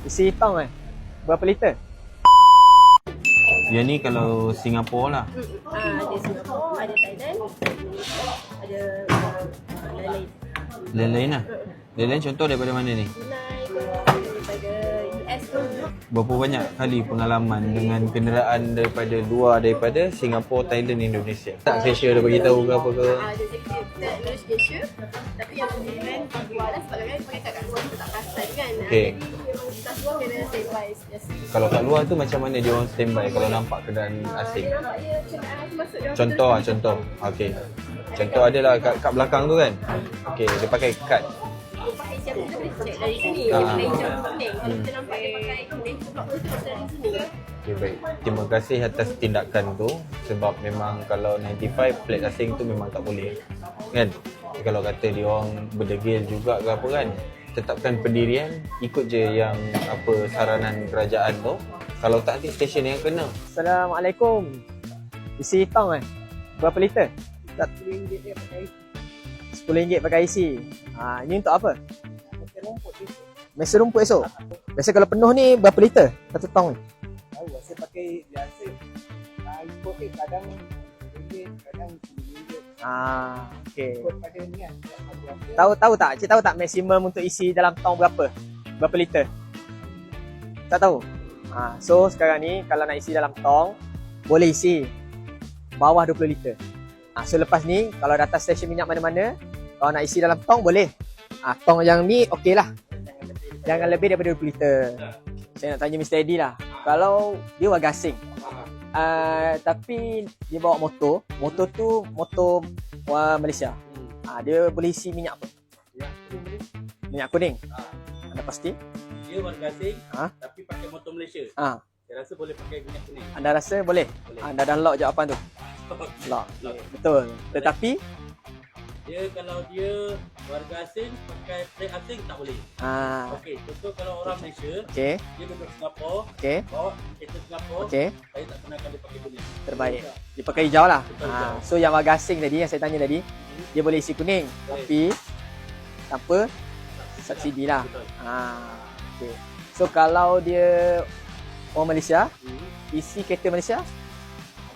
Isi tong berapa liter? Yang ni kalau Singapura lah. Ada Singapura, ada Thailand, ada lain-lain. Lain-lain lah. Lain-lain contoh daripada mana ni? Brunei ke, daripada US ke. Berapa banyak kali pengalaman dengan kenderaan daripada luar daripada Singapura, Thailand, Indonesia? Tak Malaysia dah bagi tahu ke apa ke? Ada executive kita acknowledge Malaysia. Tapi yang pilihan luar lah sebab kadang-kadang pakai kat luar kita tak perasan kan. Okay. Jadi memang kita luar kena standby biasa. Kalau kat luar tu macam mana dia orang standby kalau nampak kenderaan asing? Dia nampak dia kenderaan tu masuk dia orang Contoh lah, contoh. Okey. Contoh adalah kat belakang tu kan? Okey, dia pakai kad. pakai siapa kita boleh check dari sini. Dia pakai hijau kuning. Kalau kita nampak dia pakai kuning, kita block tu kita masuk dari sini. Okay, baik. Terima kasih atas tindakan tu sebab memang kalau 95 plat asing tu memang tak boleh. Kan? Kalau kata dia orang berdegil juga ke apa kan, tetapkan pendirian, ikut je yang apa saranan kerajaan tu. Kalau tak nanti stesen yang kena. Assalamualaikum. Isi tong berapa liter? RM10 dia pakai RM10 pakai isi. Ini untuk apa? mesin rumput tu. Mesin rumput esok. Biasa kalau penuh ni berapa liter? Satu tong ni. Tahu saya pakai biasa. Ikut kadang RM1, kadang RM10. Okey. Ikut pada ni kan. Tahu tak? Cik tahu tak maksimum untuk isi dalam tong berapa? Berapa liter? Tak tahu. So sekarang ni kalau nak isi dalam tong boleh isi bawah 20 liter. So lepas ni kalau datang stesen minyak mana-mana, kalau nak isi dalam tong boleh. Tong yang ni okey lah. Jangan lebih daripada 20 liter. Saya nak tanya Mr. Eddie lah. Kalau dia warga asing, tapi dia bawa motor. Motor tu motor Malaysia. Dia boleh isi minyak apa? Minyak kuning. Anda pasti? Dia warga asing tapi pakai motor Malaysia. Saya rasa boleh pakai minyak kuning. Anda rasa boleh? Anda dah lock jawapan tu? Lock. Betul. Tetapi Dia kalau dia warga asing pakai plat asing tak boleh. Okey, contoh kalau orang Malaysia, okey, dia duduk Singapura, okey, bawa kereta Singapura, okey, saya tak kenakan dia pakai kuning. terbaik. Dia pakai hijau lah. Betul, hijau. So yang warga asing tadi yang saya tanya tadi, dia boleh isi kuning tapi tanpa subsidi lah. Betul. Okey. So kalau dia orang Malaysia, isi kereta Malaysia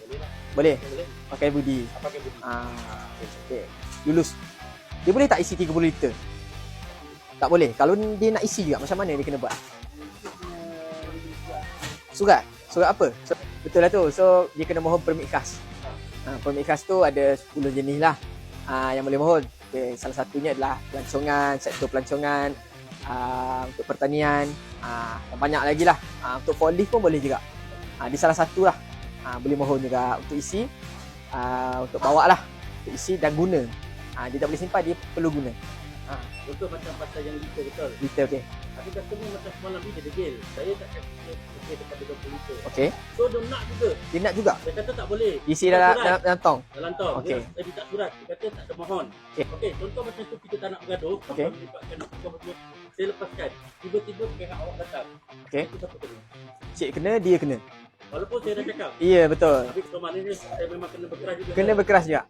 Boleh lah. boleh Boleh. pakai budi. Pakai budi. Okey. Lulus. Dia boleh tak isi 30 liter? Tak boleh. Kalau dia nak isi juga macam mana dia kena buat? Surat. Surat apa? Betul lah tu. So dia kena mohon permit khas. Permit khas tu ada 10 jenis lah yang boleh mohon. Okay. Salah satunya adalah pelancongan, sektor pelancongan, untuk pertanian, dan banyak lagi lah. Untuk forklift pun boleh juga. Dia salah satu lah. Boleh mohon juga untuk isi, untuk bawa lah, untuk isi dan guna. Dia tak boleh simpan, dia perlu guna. Contoh macam pasal yang liter betul. Liter okey. Tapi customer macam semalam ni dia degil. Saya tak kasi okey daripada 20 liter. Okey. So dia nak juga. Dia nak juga Dia kata tak boleh. isi Tak dalam, surat. dalam tong. Dalam tong. Okey. Saya minta surat. Dia kata tak ada mohon. Okey. Okey, contoh macam tu kita tak nak bergaduh. Okey. Melibatkan apa benda. Saya lepaskan. Tiba-tiba pihak awak datang. Okey. Itu siapa kena? Cik kena, dia kena. Walaupun saya dah cakap. Ya, betul. Tapi kemarin ni saya memang kena berkeras juga. Kena berkeras juga.